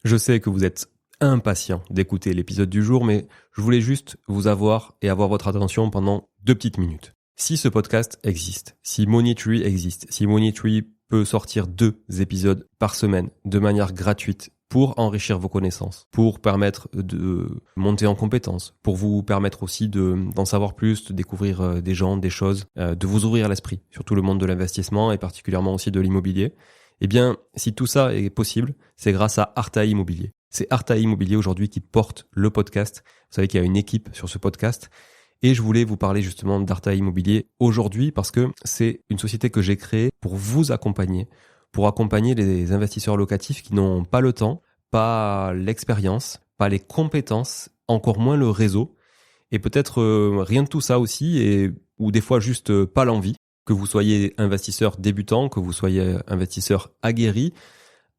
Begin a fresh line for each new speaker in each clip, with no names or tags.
Je sais que vous êtes impatient d'écouter l'épisode du jour, mais je voulais juste vous avoir et avoir votre attention pendant 2 petites minutes. Si ce podcast existe, si Money Tree existe, si Money Tree peut sortir 2 épisodes par semaine de manière gratuite pour enrichir vos connaissances, pour permettre de monter en compétences, pour vous permettre aussi d'en savoir plus, de découvrir des gens, des choses, de vous ouvrir l'esprit sur tout le monde de l'investissement et particulièrement aussi de l'immobilier, eh bien, si tout ça est possible, c'est grâce à Artae Immobilier. C'est Artae Immobilier aujourd'hui qui porte le podcast. Vous savez qu'il y a une équipe sur ce podcast. Et je voulais vous parler justement d'Artae Immobilier aujourd'hui parce que c'est une société que j'ai créée pour vous accompagner, pour accompagner les investisseurs locatifs qui n'ont pas le temps, pas l'expérience, pas les compétences, encore moins le réseau, et peut-être rien de tout ça aussi, ou des fois juste pas l'envie. Que vous soyez investisseur débutant, que vous soyez investisseur aguerri,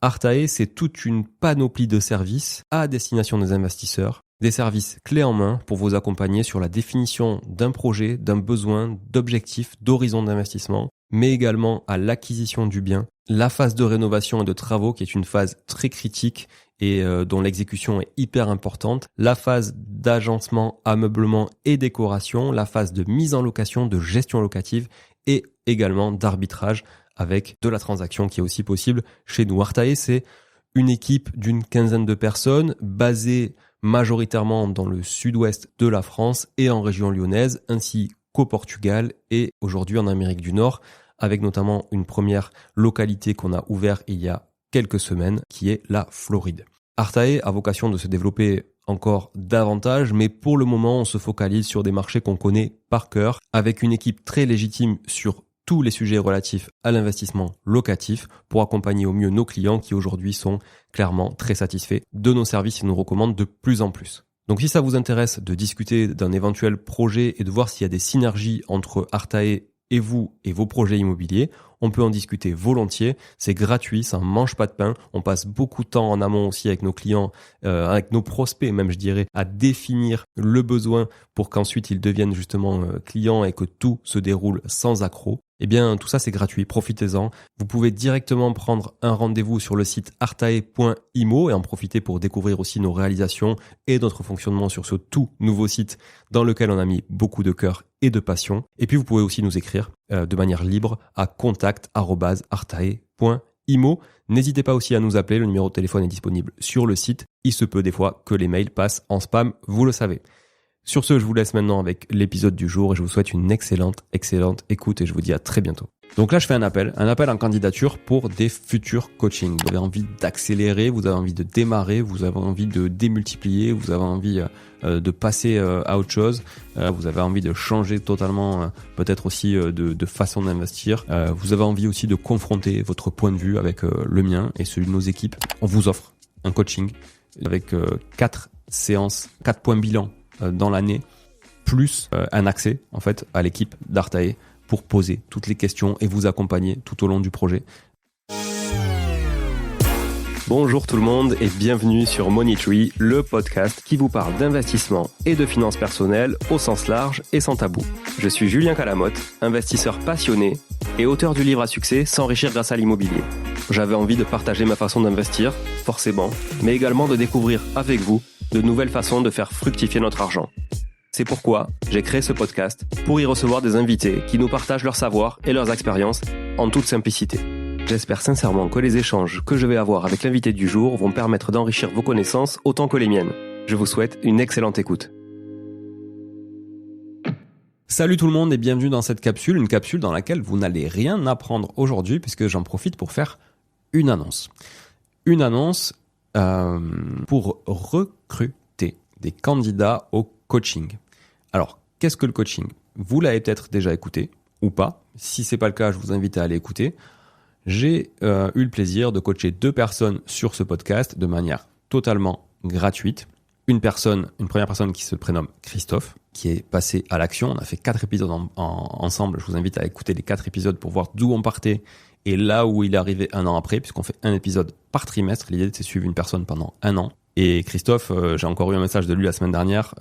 Artae, c'est toute une panoplie de services à destination des investisseurs, des services clés en main pour vous accompagner sur la définition d'un projet, d'un besoin, d'objectifs, d'horizon d'investissement, mais également à l'acquisition du bien, la phase de rénovation et de travaux qui est une phase très critique et dont l'exécution est hyper importante, la phase d'agencement, ameublement et décoration, la phase de mise en location, de gestion locative et également d'arbitrage avec de la transaction qui est aussi possible chez nous. Artae, c'est une équipe d'une 15aine de personnes basée majoritairement dans le sud-ouest de la France et en région lyonnaise, ainsi qu'au Portugal et aujourd'hui en Amérique du Nord, avec notamment une première localité qu'on a ouverte il y a quelques semaines, qui est la Floride. Artae a vocation de se développer encore davantage, mais pour le moment, on se focalise sur des marchés qu'on connaît par cœur, avec une équipe très légitime sur tous les sujets relatifs à l'investissement locatif pour accompagner au mieux nos clients qui aujourd'hui sont clairement très satisfaits de nos services et nous recommandent de plus en plus. Donc si ça vous intéresse de discuter d'un éventuel projet et de voir s'il y a des synergies entre Artae et vous et vos projets immobiliers, on peut en discuter volontiers, c'est gratuit, ça ne mange pas de pain, on passe beaucoup de temps en amont aussi avec nos clients, avec nos prospects même je dirais, à définir le besoin pour qu'ensuite ils deviennent justement clients et que tout se déroule sans accroc. Eh bien tout ça c'est gratuit, profitez-en. Vous pouvez directement prendre un rendez-vous sur le site artae.imo et en profiter pour découvrir aussi nos réalisations et notre fonctionnement sur ce tout nouveau site dans lequel on a mis beaucoup de cœur et de passion. Et puis vous pouvez aussi nous écrire de manière libre à contact@artae.imo. N'hésitez pas aussi à nous appeler, le numéro de téléphone est disponible sur le site. Il se peut des fois que les mails passent en spam, vous le savez. Sur ce, je vous laisse maintenant avec l'épisode du jour et je vous souhaite une excellente écoute et je vous dis à très bientôt. Donc là, je fais un appel en candidature pour des futurs coachings. Vous avez envie d'accélérer, vous avez envie de démarrer, vous avez envie de démultiplier, vous avez envie de passer à autre chose, vous avez envie de changer totalement peut-être aussi de façon d'investir, vous avez envie aussi de confronter votre point de vue avec le mien et celui de nos équipes. On vous offre un coaching avec 4 séances, 4 points bilan dans l'année, plus un accès en fait à l'équipe d'Artae pour poser toutes les questions et vous accompagner tout au long du projet. Bonjour tout le monde et bienvenue sur Money Tree, le podcast qui vous parle d'investissement et de finances personnelles au sens large et sans tabou. Je suis Julien Calamotte, investisseur passionné et auteur du livre à succès S'enrichir grâce à l'immobilier. J'avais envie de partager ma façon d'investir, forcément, mais également de découvrir avec vous de nouvelles façons de faire fructifier notre argent. C'est pourquoi j'ai créé ce podcast pour y recevoir des invités qui nous partagent leur savoir et leurs expériences en toute simplicité. J'espère sincèrement que les échanges que je vais avoir avec l'invité du jour vont permettre d'enrichir vos connaissances autant que les miennes. Je vous souhaite une excellente écoute. Salut tout le monde et bienvenue dans cette capsule, une capsule dans laquelle vous n'allez rien apprendre aujourd'hui puisque j'en profite pour faire une annonce. Une annonce pour recruter des candidats au coaching. Alors, qu'est-ce que le coaching ? Vous l'avez peut-être déjà écouté ou pas. Si c'est pas le cas, je vous invite à aller écouter. J'ai eu le plaisir de coacher 2 personnes sur ce podcast de manière totalement gratuite. Une première personne qui se prénomme Christophe, qui est passé à l'action. On a fait 4 épisodes ensemble. Je vous invite à écouter les 4 épisodes pour voir d'où on partait et là où il est arrivé 1 an après, puisqu'on fait un épisode par trimestre. L'idée, c'est de suivre une personne pendant 1 an. Et Christophe, j'ai encore eu un message de lui la semaine dernière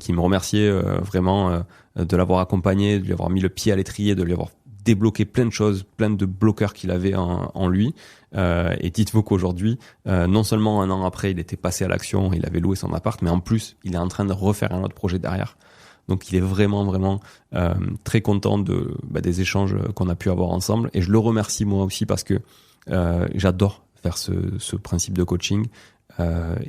qui me remerciait vraiment de l'avoir accompagné, de lui avoir mis le pied à l'étrier, de lui avoir débloqué plein de choses, plein de bloqueurs qu'il avait en lui. Et dites-vous qu'aujourd'hui, non seulement un an après, il était passé à l'action, il avait loué son appart, mais en plus, il est en train de refaire un autre projet derrière. Donc il est vraiment très content des échanges qu'on a pu avoir ensemble. Et je le remercie moi aussi parce que j'adore faire ce principe de coaching.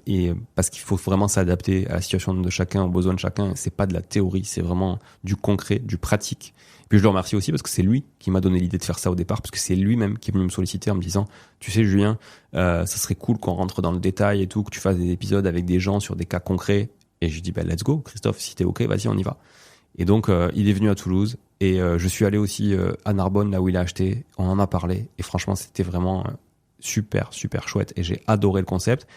Et parce qu'il faut vraiment s'adapter à la situation de chacun, aux besoins de chacun. C'est pas de la théorie, c'est vraiment du concret, du pratique. Puis je le remercie aussi parce que c'est lui qui m'a donné l'idée de faire ça au départ, parce que c'est lui-même qui est venu me solliciter en me disant, tu sais Julien, ça serait cool qu'on rentre dans le détail et tout, que tu fasses des épisodes avec des gens sur des cas concrets. Et je dis let's go Christophe, si t'es ok, vas-y on y va. Et donc il est venu à Toulouse et je suis allé aussi à Narbonne, là où il a acheté. On en a parlé et franchement c'était vraiment super chouette et j'ai adoré le concept.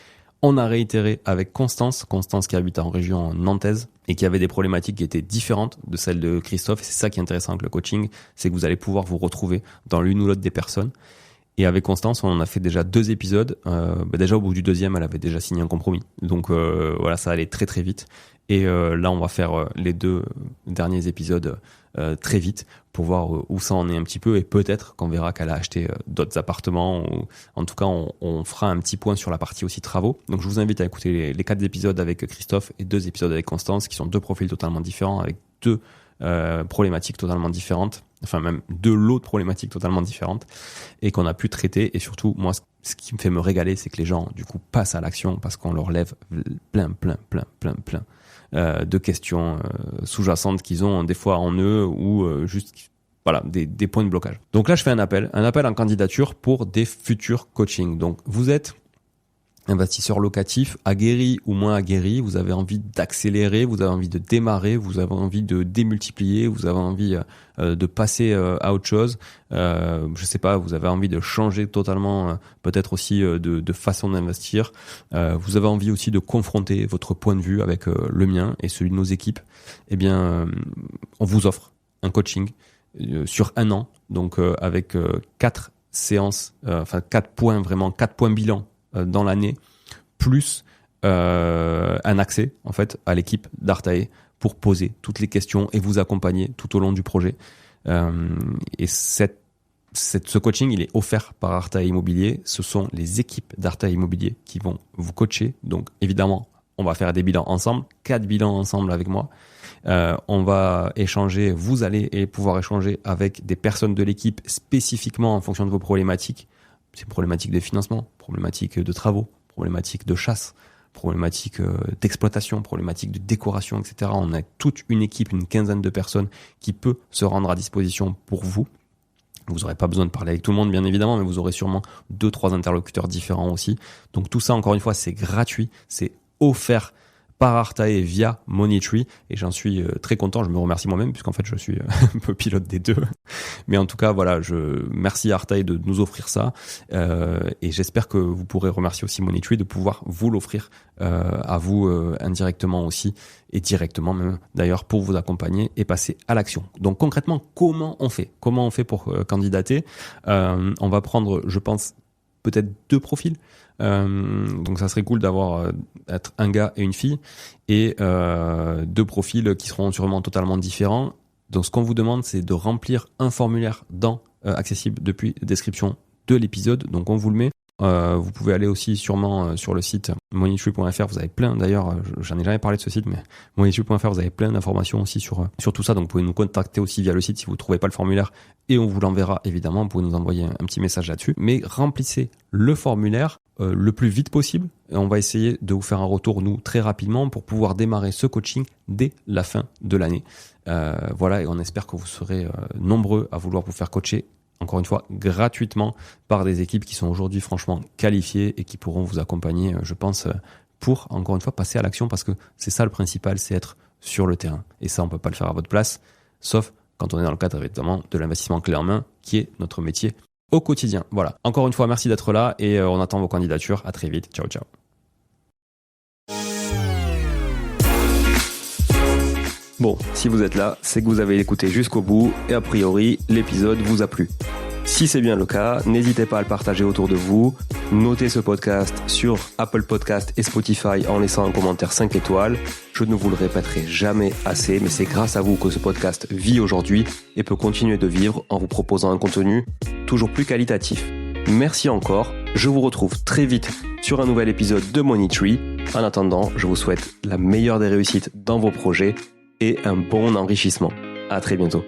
On a réitéré avec Constance qui habite en région nantaise et qui avait des problématiques qui étaient différentes de celles de Christophe. Et c'est ça qui est intéressant avec le coaching, c'est que vous allez pouvoir vous retrouver dans l'une ou l'autre des personnes. Et avec Constance, on en a fait déjà 2 épisodes. Déjà au bout du 2e, elle avait déjà signé un compromis. Donc voilà, ça allait très vite. Et là, on va faire les 2 derniers épisodes très vite pour voir où ça en est un petit peu. Et peut-être qu'on verra qu'elle a acheté d'autres appartements. Ou, en tout cas, on fera un petit point sur la partie aussi travaux. Donc je vous invite à écouter les 4 épisodes avec Christophe et 2 épisodes avec Constance, qui sont 2 profils totalement différents, avec 2 problématiques totalement différentes. Enfin même 2 lots de problématiques totalement différentes et qu'on a pu traiter. Et surtout, moi, ce qui me fait me régaler, c'est que les gens, du coup, passent à l'action parce qu'on leur lève plein de questions sous-jacentes qu'ils ont des fois en eux ou juste voilà des points de blocage. Donc là, je fais un appel en candidature pour des futurs coachings. Donc vous êtes investisseur locatif, aguerri ou moins aguerri, vous avez envie d'accélérer, vous avez envie de démarrer, vous avez envie de démultiplier, vous avez envie de passer à autre chose, je sais pas, vous avez envie de changer totalement peut-être aussi de façon d'investir, vous avez envie aussi de confronter votre point de vue avec le mien et celui de nos équipes, eh bien on vous offre un coaching sur 1 an, donc avec 4 séances, 4 points bilan dans l'année, plus un accès en fait à l'équipe d'Artae pour poser toutes les questions et vous accompagner tout au long du projet. Et ce coaching, il est offert par Artae Immobilier. Ce sont les équipes d'Artae Immobilier qui vont vous coacher. Donc évidemment, on va faire des bilans ensemble, 4 bilans ensemble avec moi. On va échanger, vous allez pouvoir échanger avec des personnes de l'équipe spécifiquement en fonction de vos problématiques. C'est problématiques de financement, problématiques de travaux, problématiques de chasse, problématiques d'exploitation, problématiques de décoration, etc. On a toute une équipe, une 15aine de personnes qui peut se rendre à disposition pour vous. Vous n'aurez pas besoin de parler avec tout le monde, bien évidemment, mais vous aurez sûrement 2-3 interlocuteurs différents aussi. Donc tout ça, encore une fois, c'est gratuit, c'est offert par Artae via Moneytree et j'en suis très content, je me remercie moi-même puisqu'en fait je suis un peu pilote des 2, mais en tout cas voilà, je merci Artae de nous offrir ça et j'espère que vous pourrez remercier aussi Moneytree de pouvoir vous l'offrir à vous indirectement aussi et directement même d'ailleurs pour vous accompagner et passer à l'action. Donc concrètement, comment on fait pour candidater? On va prendre, je pense, peut-être 2 profils. Donc ça serait cool d'avoir être un gars et une fille et 2 profils qui seront sûrement totalement différents. Donc ce qu'on vous demande, c'est de remplir un formulaire accessible depuis la description de l'épisode. Donc on vous le met. Vous pouvez aller aussi sûrement sur le site moneytree.fr. Vous avez plein, d'ailleurs, j'en ai jamais parlé de ce site, mais moneytree.fr, vous avez plein d'informations aussi sur tout ça. Donc vous pouvez nous contacter aussi via le site si vous ne trouvez pas le formulaire et on vous l'enverra évidemment. Vous pouvez nous envoyer un petit message là-dessus. Mais remplissez le formulaire le plus vite possible. Et on va essayer de vous faire un retour, nous, très rapidement pour pouvoir démarrer ce coaching dès la fin de l'année. Voilà, et on espère que vous serez nombreux à vouloir vous faire coacher. Encore une fois, gratuitement par des équipes qui sont aujourd'hui franchement qualifiées et qui pourront vous accompagner, je pense, pour, encore une fois, passer à l'action parce que c'est ça le principal, c'est être sur le terrain. Et ça, on peut pas le faire à votre place, sauf quand on est dans le cadre, évidemment, de l'investissement clé en main, qui est notre métier au quotidien. Voilà. Encore une fois, merci d'être là et on attend vos candidatures. À très vite. Ciao, ciao. Bon, si vous êtes là, c'est que vous avez écouté jusqu'au bout et a priori, l'épisode vous a plu. Si c'est bien le cas, n'hésitez pas à le partager autour de vous. Notez ce podcast sur Apple Podcast et Spotify en laissant un commentaire 5 étoiles. Je ne vous le répéterai jamais assez, mais c'est grâce à vous que ce podcast vit aujourd'hui et peut continuer de vivre en vous proposant un contenu toujours plus qualitatif. Merci encore. Je vous retrouve très vite sur un nouvel épisode de Money Tree. En attendant, je vous souhaite la meilleure des réussites dans vos projets et un bon enrichissement. À très bientôt.